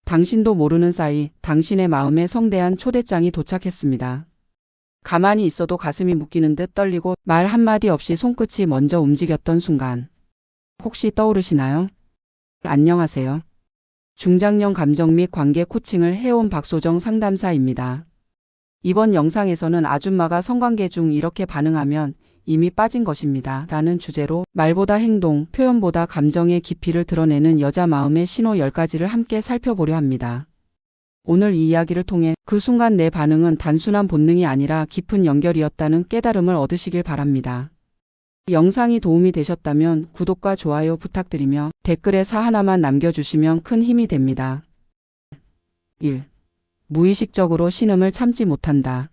당신도 모르는 사이 당신의 마음에 성대한 초대장이 도착했습니다. 가만히 있어도 가슴이 묶이는 듯 떨리고 말 한마디 없이 손끝이 먼저 움직였던 순간. 혹시 떠오르시나요? 안녕하세요. 중장년 감정 및 관계 코칭을 해온 박소정 상담사입니다. 이번 영상에서는 아줌마가 성관계 중 이렇게 반응하면 이미 빠진 것입니다. 라는 주제로 말보다 행동, 표현보다 감정의 깊이를 드러내는 여자 마음의 신호 10가지를 함께 살펴보려 합니다. 오늘 이 이야기를 통해 그 순간 내 반응은 단순한 본능이 아니라 깊은 연결이었다는 깨달음을 얻으시길 바랍니다. 영상이 도움이 되셨다면 구독과 좋아요 부탁드리며 댓글에 사 하나만 남겨주시면 큰 힘이 됩니다. 1. 무의식적으로 신음을 참지 못한다.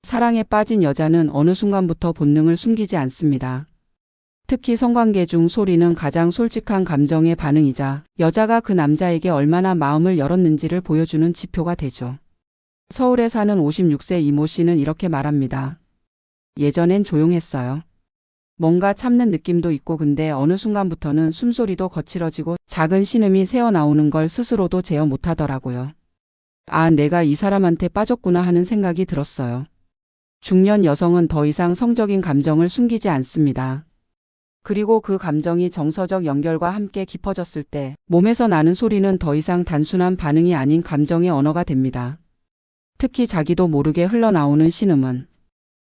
사랑에 빠진 여자는 어느 순간부터 본능을 숨기지 않습니다. 특히 성관계 중 소리는 가장 솔직한 감정의 반응이자 여자가 그 남자에게 얼마나 마음을 열었는지를 보여주는 지표가 되죠. 서울에 사는 56세 이모 씨는 이렇게 말합니다. 예전엔 조용했어요. 뭔가 참는 느낌도 있고 근데 어느 순간부터는 숨소리도 거칠어지고 작은 신음이 새어나오는 걸 스스로도 제어 못하더라고요. 아, 내가 이 사람한테 빠졌구나 하는 생각이 들었어요. 중년 여성은 더 이상 성적인 감정을 숨기지 않습니다. 그리고 그 감정이 정서적 연결과 함께 깊어졌을 때 몸에서 나는 소리는 더 이상 단순한 반응이 아닌 감정의 언어가 됩니다. 특히 자기도 모르게 흘러나오는 신음은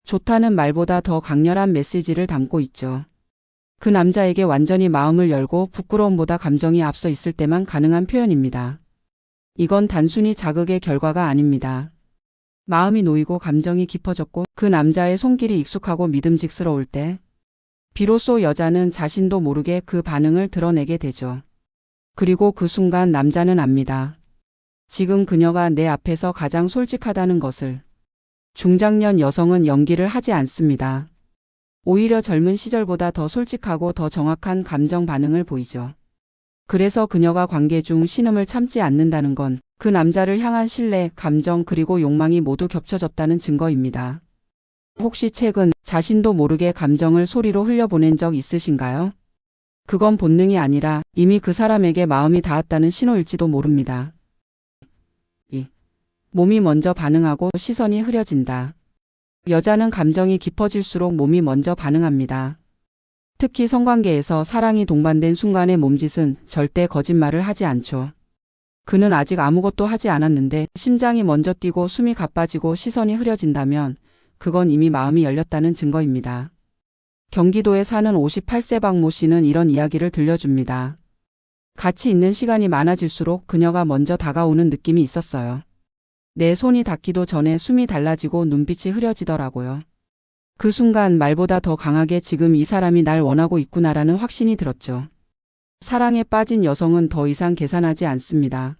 좋다는 말보다 더 강렬한 메시지를 담고 있죠. 그 남자에게 완전히 마음을 열고 부끄러움보다 감정이 앞서 있을 때만 가능한 표현입니다. 이건 단순히 자극의 결과가 아닙니다. 마음이 놓이고 감정이 깊어졌고 그 남자의 손길이 익숙하고 믿음직스러울 때 비로소 여자는 자신도 모르게 그 반응을 드러내게 되죠. 그리고 그 순간 남자는 압니다. 지금 그녀가 내 앞에서 가장 솔직하다는 것을. 중장년 여성은 연기를 하지 않습니다. 오히려 젊은 시절보다 더 솔직하고 더 정확한 감정 반응을 보이죠. 그래서 그녀가 관계 중 신음을 참지 않는다는 건 그 남자를 향한 신뢰, 감정 그리고 욕망이 모두 겹쳐졌다는 증거입니다. 혹시 최근 자신도 모르게 감정을 소리로 흘려보낸 적 있으신가요? 그건 본능이 아니라 이미 그 사람에게 마음이 닿았다는 신호일지도 모릅니다. 2. 몸이 먼저 반응하고 시선이 흐려진다. 여자는 감정이 깊어질수록 몸이 먼저 반응합니다. 특히 성관계에서 사랑이 동반된 순간의 몸짓은 절대 거짓말을 하지 않죠. 그는 아직 아무것도 하지 않았는데 심장이 먼저 뛰고 숨이 가빠지고 시선이 흐려진다면 그건 이미 마음이 열렸다는 증거입니다. 경기도에 사는 58세 박모 씨는 이런 이야기를 들려줍니다. 같이 있는 시간이 많아질수록 그녀가 먼저 다가오는 느낌이 있었어요. 내 손이 닿기도 전에 숨이 달라지고 눈빛이 흐려지더라고요. 그 순간 말보다 더 강하게 지금 이 사람이 날 원하고 있구나라는 확신이 들었죠. 사랑에 빠진 여성은 더 이상 계산하지 않습니다.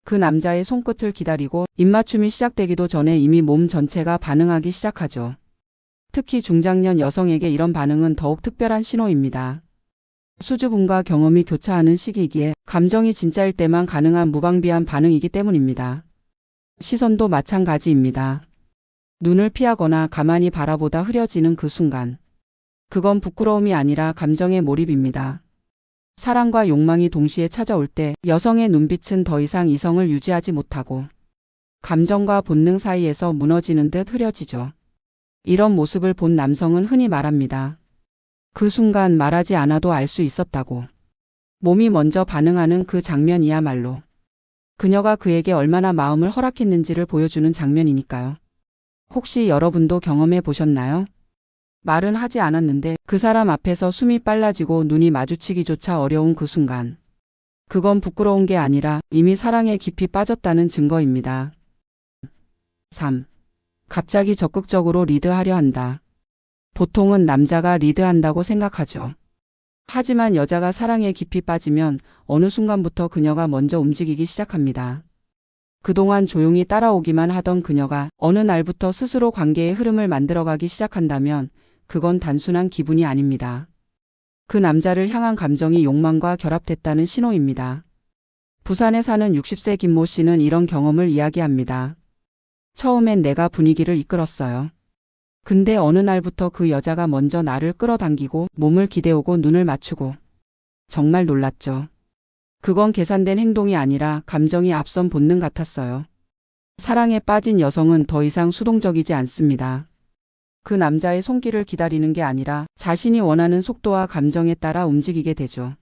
그 남자의 손끝을 기다리고 입맞춤이 시작되기도 전에 이미 몸 전체가 반응하기 시작하죠. 특히 중장년 여성에게 이런 반응은 더욱 특별한 신호입니다. 수줍음과 경험이 교차하는 시기이기에 감정이 진짜일 때만 가능한 무방비한 반응이기 때문입니다. 시선도 마찬가지입니다. 눈을 피하거나 가만히 바라보다 흐려지는 그 순간. 그건 부끄러움이 아니라 감정의 몰입입니다. 사랑과 욕망이 동시에 찾아올 때 여성의 눈빛은 더 이상 이성을 유지하지 못하고 감정과 본능 사이에서 무너지는 듯 흐려지죠. 이런 모습을 본 남성은 흔히 말합니다. 그 순간 말하지 않아도 알 수 있었다고. 몸이 먼저 반응하는 그 장면이야말로 그녀가 그에게 얼마나 마음을 허락했는지를 보여주는 장면이니까요. 혹시 여러분도 경험해 보셨나요? 말은 하지 않았는데 그 사람 앞에서 숨이 빨라지고 눈이 마주치기조차 어려운 그 순간. 그건 부끄러운 게 아니라 이미 사랑에 깊이 빠졌다는 증거입니다. 3. 갑자기 적극적으로 리드하려 한다. 보통은 남자가 리드한다고 생각하죠. 하지만 여자가 사랑에 깊이 빠지면 어느 순간부터 그녀가 먼저 움직이기 시작합니다. 그동안 조용히 따라오기만 하던 그녀가 어느 날부터 스스로 관계의 흐름을 만들어가기 시작한다면 그건 단순한 기분이 아닙니다. 그 남자를 향한 감정이 욕망과 결합됐다는 신호입니다. 부산에 사는 60세 김모 씨는 이런 경험을 이야기합니다. 처음엔 내가 분위기를 이끌었어요. 근데 어느 날부터 그 여자가 먼저 나를 끌어당기고 몸을 기대오고 눈을 맞추고 정말 놀랐죠. 그건 계산된 행동이 아니라 감정이 앞선 본능 같았어요. 사랑에 빠진 여성은 더 이상 수동적이지 않습니다. 그 남자의 손길을 기다리는 게 아니라 자신이 원하는 속도와 감정에 따라 움직이게 되죠.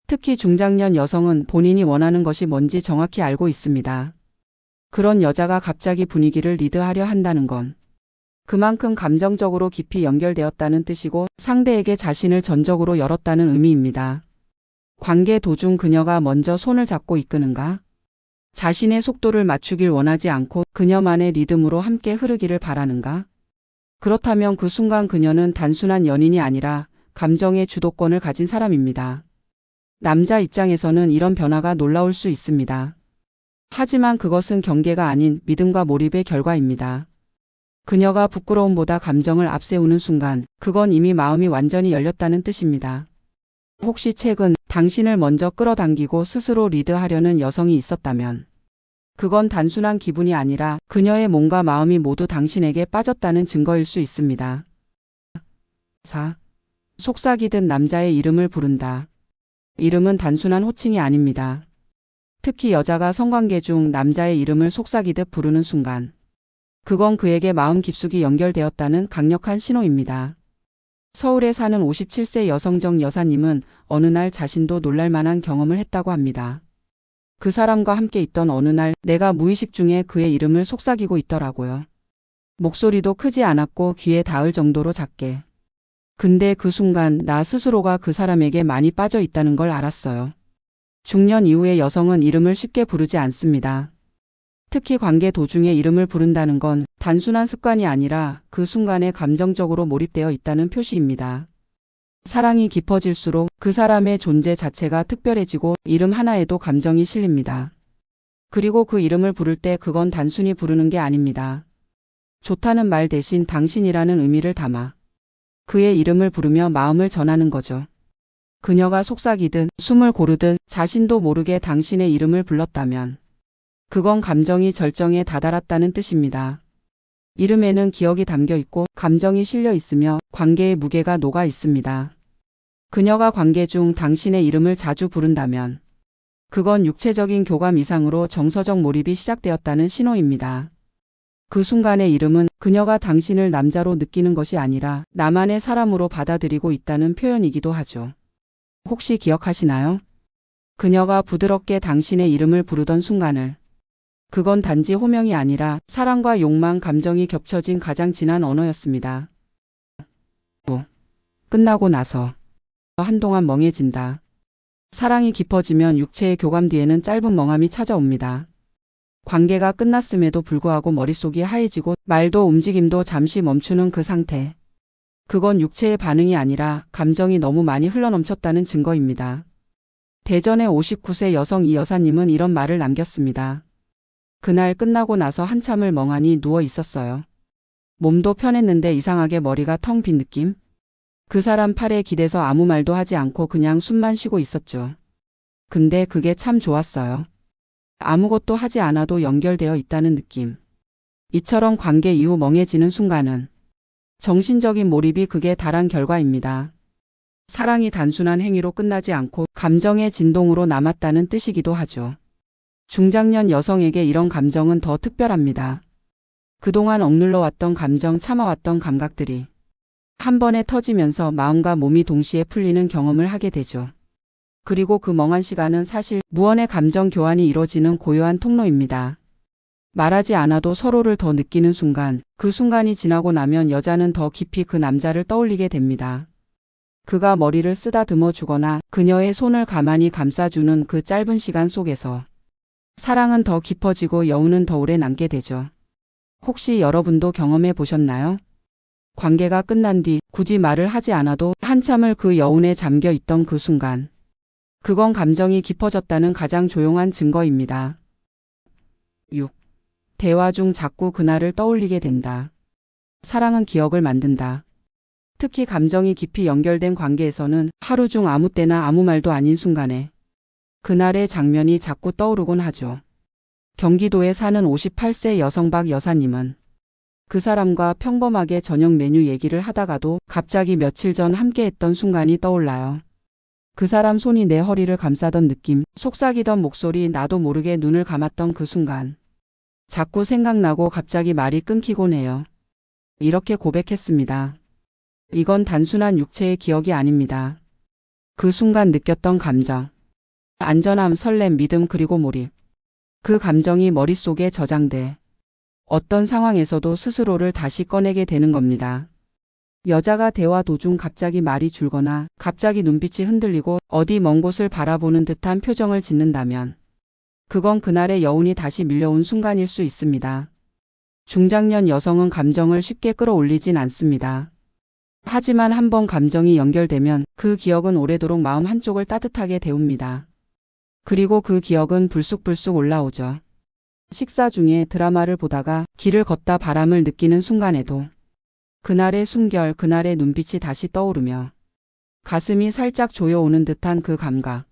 특히 중장년 여성은 본인이 원하는 것이 뭔지 정확히 알고 있습니다. 그런 여자가 갑자기 분위기를 리드하려 한다는 건 그만큼 감정적으로 깊이 연결되었다는 뜻이고 상대에게 자신을 전적으로 열었다는 의미입니다. 관계 도중 그녀가 먼저 손을 잡고 이끄는가? 자신의 속도를 맞추길 원하지 않고 그녀만의 리듬으로 함께 흐르기를 바라는가? 그렇다면 그 순간 그녀는 단순한 연인이 아니라 감정의 주도권을 가진 사람입니다. 남자 입장에서는 이런 변화가 놀라울 수 있습니다. 하지만 그것은 경계가 아닌 믿음과 몰입의 결과입니다. 그녀가 부끄러움보다 감정을 앞세우는 순간 그건 이미 마음이 완전히 열렸다는 뜻입니다. 혹시 최근 당신을 먼저 끌어당기고 스스로 리드하려는 여성이 있었다면 그건 단순한 기분이 아니라 그녀의 몸과 마음이 모두 당신에게 빠졌다는 증거일 수 있습니다. 4. 속삭이듯 남자의 이름을 부른다. 이름은 단순한 호칭이 아닙니다. 특히 여자가 성관계 중 남자의 이름을 속삭이듯 부르는 순간 그건 그에게 마음 깊숙이 연결되었다는 강력한 신호입니다. 서울에 사는 57세 여성정 여사님은 어느 날 자신도 놀랄만한 경험을 했다고 합니다. 그 사람과 함께 있던 어느 날 내가 무의식 중에 그의 이름을 속삭이고 있더라고요. 목소리도 크지 않았고 귀에 닿을 정도로 작게. 근데 그 순간 나 스스로가 그 사람에게 많이 빠져 있다는 걸 알았어요. 중년 이후의 여성은 이름을 쉽게 부르지 않습니다. 특히 관계 도중에 이름을 부른다는 건 단순한 습관이 아니라 그 순간에 감정적으로 몰입되어 있다는 표시입니다. 사랑이 깊어질수록 그 사람의 존재 자체가 특별해지고 이름 하나에도 감정이 실립니다. 그리고 그 이름을 부를 때 그건 단순히 부르는 게 아닙니다. 좋다는 말 대신 당신이라는 의미를 담아 그의 이름을 부르며 마음을 전하는 거죠. 그녀가 속삭이든 숨을 고르든 자신도 모르게 당신의 이름을 불렀다면 그건 감정이 절정에 다다랐다는 뜻입니다. 이름에는 기억이 담겨 있고 감정이 실려 있으며 관계의 무게가 녹아 있습니다. 그녀가 관계 중 당신의 이름을 자주 부른다면 그건 육체적인 교감 이상으로 정서적 몰입이 시작되었다는 신호입니다. 그 순간의 이름은 그녀가 당신을 남자로 느끼는 것이 아니라 나만의 사람으로 받아들이고 있다는 표현이기도 하죠. 혹시 기억하시나요? 그녀가 부드럽게 당신의 이름을 부르던 순간을 그건 단지 호명이 아니라 사랑과 욕망 감정이 겹쳐진 가장 진한 언어였습니다. 끝나고 나서 한동안 멍해진다. 사랑이 깊어지면 육체의 교감 뒤에는 짧은 멍함이 찾아옵니다. 관계가 끝났음에도 불구하고 머릿속이 하얘지고 말도 움직임도 잠시 멈추는 그 상태. 그건 육체의 반응이 아니라 감정이 너무 많이 흘러넘쳤다는 증거입니다. 대전의 59세 여성 이 여사님은 이런 말을 남겼습니다. 그날 끝나고 나서 한참을 멍하니 누워 있었어요. 몸도 편했는데 이상하게 머리가 텅 빈 느낌? 그 사람 팔에 기대서 아무 말도 하지 않고 그냥 숨만 쉬고 있었죠. 근데 그게 참 좋았어요. 아무것도 하지 않아도 연결되어 있다는 느낌. 이처럼 관계 이후 멍해지는 순간은 정신적인 몰입이 극에 달한 결과입니다. 사랑이 단순한 행위로 끝나지 않고 감정의 진동으로 남았다는 뜻이기도 하죠. 중장년 여성에게 이런 감정은 더 특별합니다. 그동안 억눌러 왔던 감정, 참아왔던 감각들이 한 번에 터지면서 마음과 몸이 동시에 풀리는 경험을 하게 되죠. 그리고 그 멍한 시간은 사실 무언의 감정 교환이 이루어지는 고요한 통로입니다. 말하지 않아도 서로를 더 느끼는 순간, 그 순간이 지나고 나면 여자는 더 깊이 그 남자를 떠올리게 됩니다. 그가 머리를 쓰다듬어 주거나 그녀의 손을 가만히 감싸주는 그 짧은 시간 속에서 사랑은 더 깊어지고 여운은 더 오래 남게 되죠. 혹시 여러분도 경험해 보셨나요? 관계가 끝난 뒤 굳이 말을 하지 않아도 한참을 그 여운에 잠겨 있던 그 순간. 그건 감정이 깊어졌다는 가장 조용한 증거입니다. 6. 대화 중 자꾸 그날을 떠올리게 된다. 사랑은 기억을 만든다. 특히 감정이 깊이 연결된 관계에서는 하루 중 아무 때나 아무 말도 아닌 순간에 그날의 장면이 자꾸 떠오르곤 하죠. 경기도에 사는 58세 여성 박 여사님은 그 사람과 평범하게 저녁 메뉴 얘기를 하다가도 갑자기 며칠 전 함께했던 순간이 떠올라요. 그 사람 손이 내 허리를 감싸던 느낌, 속삭이던 목소리, 나도 모르게 눈을 감았던 그 순간. 자꾸 생각나고 갑자기 말이 끊기곤 해요. 이렇게 고백했습니다. 이건 단순한 육체의 기억이 아닙니다. 그 순간 느꼈던 감정. 안전함, 설렘, 믿음, 그리고 몰입. 그 감정이 머릿속에 저장돼 어떤 상황에서도 스스로를 다시 꺼내게 되는 겁니다. 여자가 대화 도중 갑자기 말이 줄거나 갑자기 눈빛이 흔들리고 어디 먼 곳을 바라보는 듯한 표정을 짓는다면 그건 그날의 여운이 다시 밀려온 순간일 수 있습니다. 중장년 여성은 감정을 쉽게 끌어올리진 않습니다. 하지만 한번 감정이 연결되면 그 기억은 오래도록 마음 한쪽을 따뜻하게 데웁니다. 그리고 그 기억은 불쑥불쑥 올라오죠. 식사 중에 드라마를 보다가 길을 걷다 바람을 느끼는 순간에도 그날의 숨결, 그날의 눈빛이 다시 떠오르며 가슴이 살짝 조여오는 듯한 그 감각.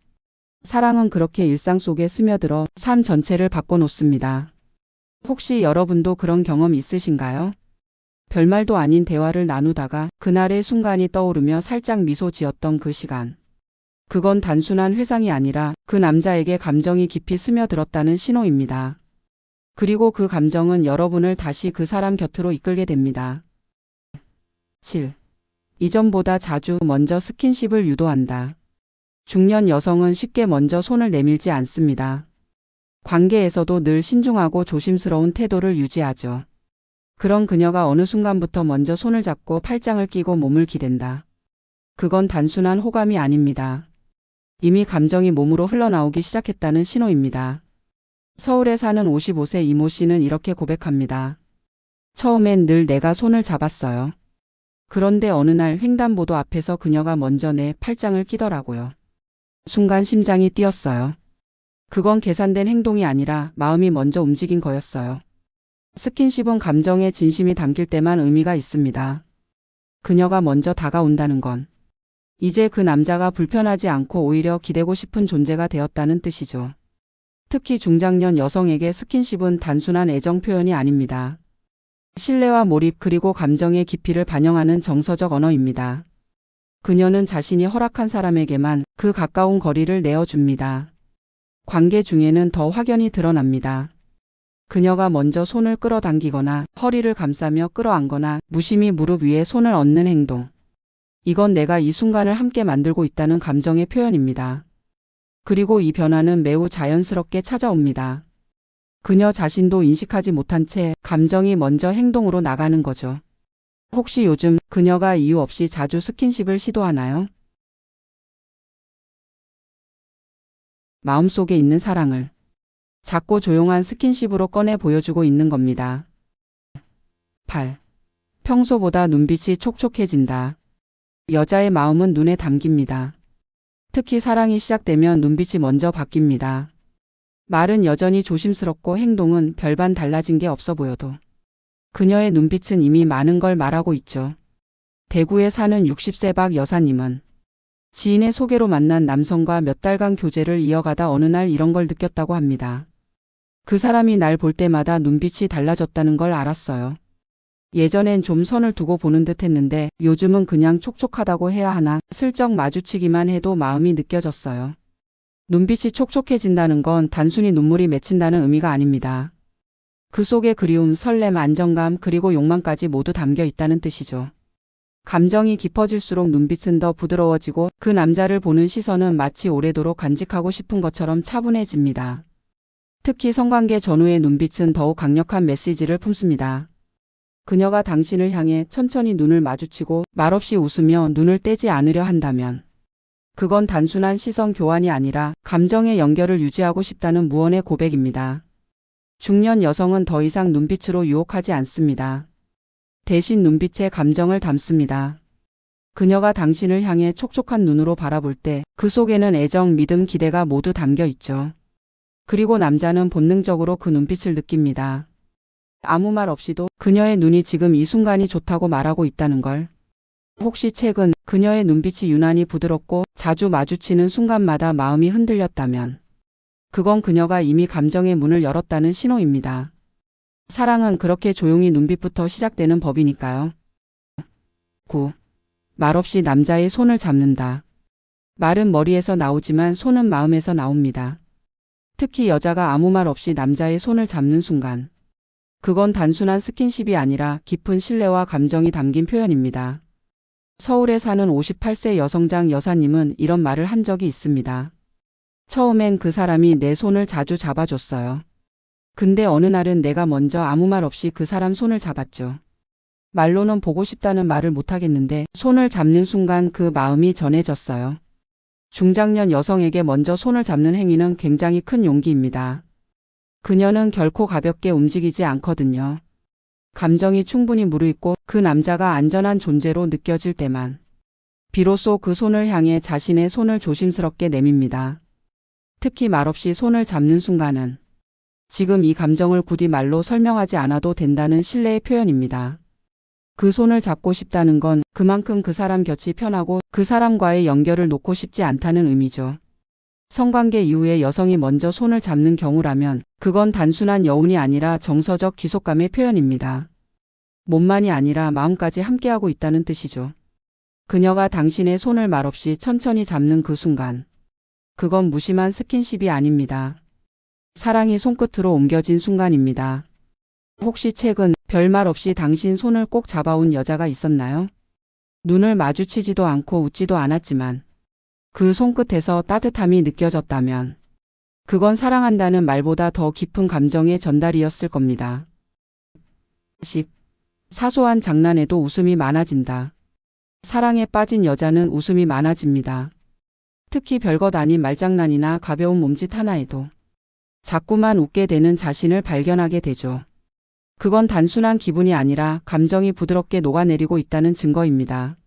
사랑은 그렇게 일상 속에 스며들어 삶 전체를 바꿔놓습니다. 혹시 여러분도 그런 경험 있으신가요? 별말도 아닌 대화를 나누다가 그날의 순간이 떠오르며 살짝 미소 지었던 그 시간. 그건 단순한 회상이 아니라 그 남자에게 감정이 깊이 스며들었다는 신호입니다. 그리고 그 감정은 여러분을 다시 그 사람 곁으로 이끌게 됩니다. 7. 이전보다 자주 먼저 스킨십을 유도한다. 중년 여성은 쉽게 먼저 손을 내밀지 않습니다. 관계에서도 늘 신중하고 조심스러운 태도를 유지하죠. 그런 그녀가 어느 순간부터 먼저 손을 잡고 팔짱을 끼고 몸을 기댄다. 그건 단순한 호감이 아닙니다. 이미 감정이 몸으로 흘러나오기 시작했다는 신호입니다. 서울에 사는 55세 이모 씨는 이렇게 고백합니다. 처음엔 늘 내가 손을 잡았어요. 그런데 어느 날 횡단보도 앞에서 그녀가 먼저 내 팔짱을 끼더라고요. 순간 심장이 뛰었어요. 그건 계산된 행동이 아니라 마음이 먼저 움직인 거였어요. 스킨십은 감정의 진심이 담길 때만 의미가 있습니다. 그녀가 먼저 다가온다는 건 이제 그 남자가 불편하지 않고 오히려 기대고 싶은 존재가 되었다는 뜻이죠. 특히 중장년 여성에게 스킨십은 단순한 애정 표현이 아닙니다. 신뢰와 몰입 그리고 감정의 깊이를 반영하는 정서적 언어입니다. 그녀는 자신이 허락한 사람에게만 그 가까운 거리를 내어줍니다. 관계 중에는 더 확연히 드러납니다. 그녀가 먼저 손을 끌어당기거나 허리를 감싸며 끌어안거나 무심히 무릎 위에 손을 얹는 행동. 이건 내가 이 순간을 함께 만들고 있다는 감정의 표현입니다. 그리고 이 변화는 매우 자연스럽게 찾아옵니다. 그녀 자신도 인식하지 못한 채 감정이 먼저 행동으로 나가는 거죠. 혹시 요즘 그녀가 이유 없이 자주 스킨십을 시도하나요? 마음속에 있는 사랑을 작고 조용한 스킨십으로 꺼내 보여주고 있는 겁니다. 8. 평소보다 눈빛이 촉촉해진다. 여자의 마음은 눈에 담깁니다. 특히 사랑이 시작되면 눈빛이 먼저 바뀝니다. 말은 여전히 조심스럽고 행동은 별반 달라진 게 없어 보여도 그녀의 눈빛은 이미 많은 걸 말하고 있죠. 대구에 사는 60세 박 여사님은 지인의 소개로 만난 남성과 몇 달간 교제를 이어가다 어느 날 이런 걸 느꼈다고 합니다. 그 사람이 날 볼 때마다 눈빛이 달라졌다는 걸 알았어요. 예전엔 좀 선을 두고 보는 듯 했는데 요즘은 그냥 촉촉하다고 해야 하나 슬쩍 마주치기만 해도 마음이 느껴졌어요. 눈빛이 촉촉해진다는 건 단순히 눈물이 맺힌다는 의미가 아닙니다. 그 속에 그리움, 설렘, 안정감 그리고 욕망까지 모두 담겨 있다는 뜻이죠. 감정이 깊어질수록 눈빛은 더 부드러워지고 그 남자를 보는 시선은 마치 오래도록 간직하고 싶은 것처럼 차분해집니다. 특히 성관계 전후의 눈빛은 더욱 강력한 메시지를 품습니다. 그녀가 당신을 향해 천천히 눈을 마주치고 말없이 웃으며 눈을 떼지 않으려 한다면 그건 단순한 시선 교환이 아니라 감정의 연결을 유지하고 싶다는 무언의 고백입니다. 중년 여성은 더 이상 눈빛으로 유혹하지 않습니다. 대신 눈빛에 감정을 담습니다. 그녀가 당신을 향해 촉촉한 눈으로 바라볼 때 그 속에는 애정, 믿음, 기대가 모두 담겨 있죠. 그리고 남자는 본능적으로 그 눈빛을 느낍니다. 아무 말 없이도 그녀의 눈이 지금 이 순간이 좋다고 말하고 있다는 걸. 혹시 최근 그녀의 눈빛이 유난히 부드럽고 자주 마주치는 순간마다 마음이 흔들렸다면 그건 그녀가 이미 감정의 문을 열었다는 신호입니다. 사랑은 그렇게 조용히 눈빛부터 시작되는 법이니까요. 9. 말없이 남자의 손을 잡는다. 말은 머리에서 나오지만 손은 마음에서 나옵니다. 특히 여자가 아무 말 없이 남자의 손을 잡는 순간. 그건 단순한 스킨십이 아니라 깊은 신뢰와 감정이 담긴 표현입니다. 서울에 사는 58세 여성장 여사님은 이런 말을 한 적이 있습니다. 처음엔 그 사람이 내 손을 자주 잡아줬어요. 근데 어느 날은 내가 먼저 아무 말 없이 그 사람 손을 잡았죠. 말로는 보고 싶다는 말을 못하겠는데 손을 잡는 순간 그 마음이 전해졌어요. 중장년 여성에게 먼저 손을 잡는 행위는 굉장히 큰 용기입니다. 그녀는 결코 가볍게 움직이지 않거든요. 감정이 충분히 무르익고 그 남자가 안전한 존재로 느껴질 때만 비로소 그 손을 향해 자신의 손을 조심스럽게 내밉니다. 특히 말없이 손을 잡는 순간은 지금 이 감정을 굳이 말로 설명하지 않아도 된다는 신뢰의 표현입니다. 그 손을 잡고 싶다는 건 그만큼 그 사람 곁이 편하고 그 사람과의 연결을 놓고 싶지 않다는 의미죠. 성관계 이후에 여성이 먼저 손을 잡는 경우라면 그건 단순한 여운이 아니라 정서적 귀속감의 표현입니다. 몸만이 아니라 마음까지 함께하고 있다는 뜻이죠. 그녀가 당신의 손을 말없이 천천히 잡는 그 순간. 그건 무심한 스킨십이 아닙니다. 사랑이 손끝으로 옮겨진 순간입니다. 혹시 최근 별말 없이 당신 손을 꼭 잡아온 여자가 있었나요? 눈을 마주치지도 않고 웃지도 않았지만 그 손끝에서 따뜻함이 느껴졌다면 그건 사랑한다는 말보다 더 깊은 감정의 전달이었을 겁니다. 10. 사소한 장난에도 웃음이 많아진다. 사랑에 빠진 여자는 웃음이 많아집니다. 특히 별것 아닌 말장난이나 가벼운 몸짓 하나에도 자꾸만 웃게 되는 자신을 발견하게 되죠. 그건 단순한 기분이 아니라 감정이 부드럽게 녹아내리고 있다는 증거입니다.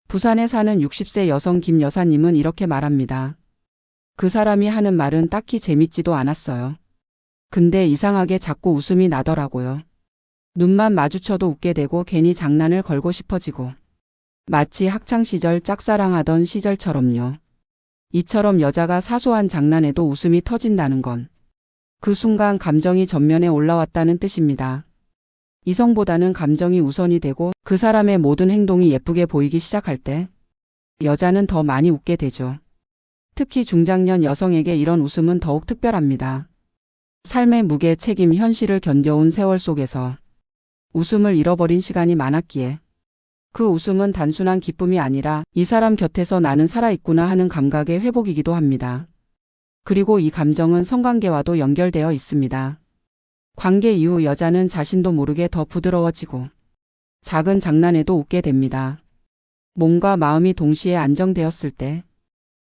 부산에 사는 60세 여성 김 여사님은 이렇게 말합니다. 그 사람이 하는 말은 딱히 재밌지도 않았어요. 근데 이상하게 자꾸 웃음이 나더라고요. 눈만 마주쳐도 웃게 되고 괜히 장난을 걸고 싶어지고. 마치 학창시절 짝사랑하던 시절처럼요. 이처럼 여자가 사소한 장난에도 웃음이 터진다는 건 그 순간 감정이 전면에 올라왔다는 뜻입니다. 이성보다는 감정이 우선이 되고 그 사람의 모든 행동이 예쁘게 보이기 시작할 때 여자는 더 많이 웃게 되죠. 특히 중장년 여성에게 이런 웃음은 더욱 특별합니다. 삶의 무게, 책임, 현실을 견뎌온 세월 속에서 웃음을 잃어버린 시간이 많았기에 그 웃음은 단순한 기쁨이 아니라 이 사람 곁에서 나는 살아있구나 하는 감각의 회복이기도 합니다. 그리고 이 감정은 성관계와도 연결되어 있습니다. 관계 이후 여자는 자신도 모르게 더 부드러워지고 작은 장난에도 웃게 됩니다. 몸과 마음이 동시에 안정되었을 때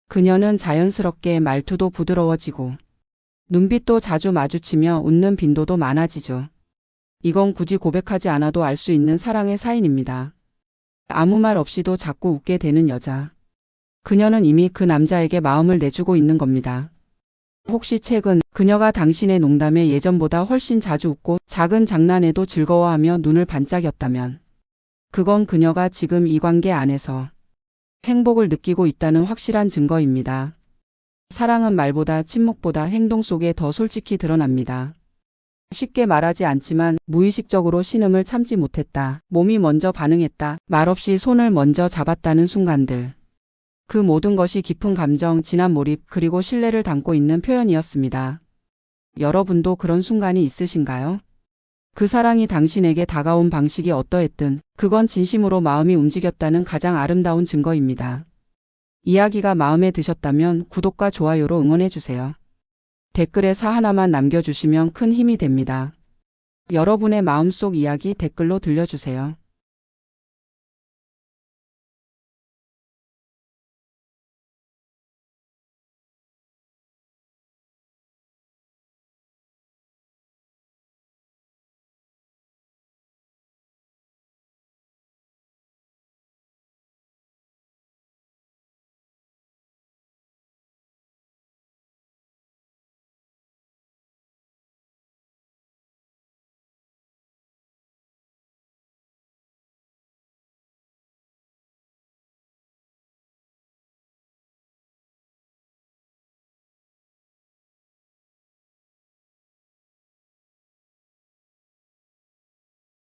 그녀는 자연스럽게 말투도 부드러워지고 눈빛도 자주 마주치며 웃는 빈도도 많아지죠. 이건 굳이 고백하지 않아도 알 수 있는 사랑의 사인입니다. 아무 말 없이도 자꾸 웃게 되는 여자. 그녀는 이미 그 남자에게 마음을 내주고 있는 겁니다. 혹시 최근 그녀가 당신의 농담에 예전보다 훨씬 자주 웃고 작은 장난에도 즐거워하며 눈을 반짝였다면 그건 그녀가 지금 이 관계 안에서 행복을 느끼고 있다는 확실한 증거입니다. 사랑은 말보다 침묵보다 행동 속에 더 솔직히 드러납니다. 쉽게 말하지 않지만 무의식적으로 신음을 참지 못했다. 몸이 먼저 반응했다. 말없이 손을 먼저 잡았다는 순간들. 그 모든 것이 깊은 감정, 진한 몰입, 그리고 신뢰를 담고 있는 표현이었습니다. 여러분도 그런 순간이 있으신가요? 그 사랑이 당신에게 다가온 방식이 어떠했든 그건 진심으로 마음이 움직였다는 가장 아름다운 증거입니다. 이야기가 마음에 드셨다면 구독과 좋아요로 응원해주세요. 댓글에 사 하나만 남겨주시면 큰 힘이 됩니다. 여러분의 마음속 이야기 댓글로 들려주세요.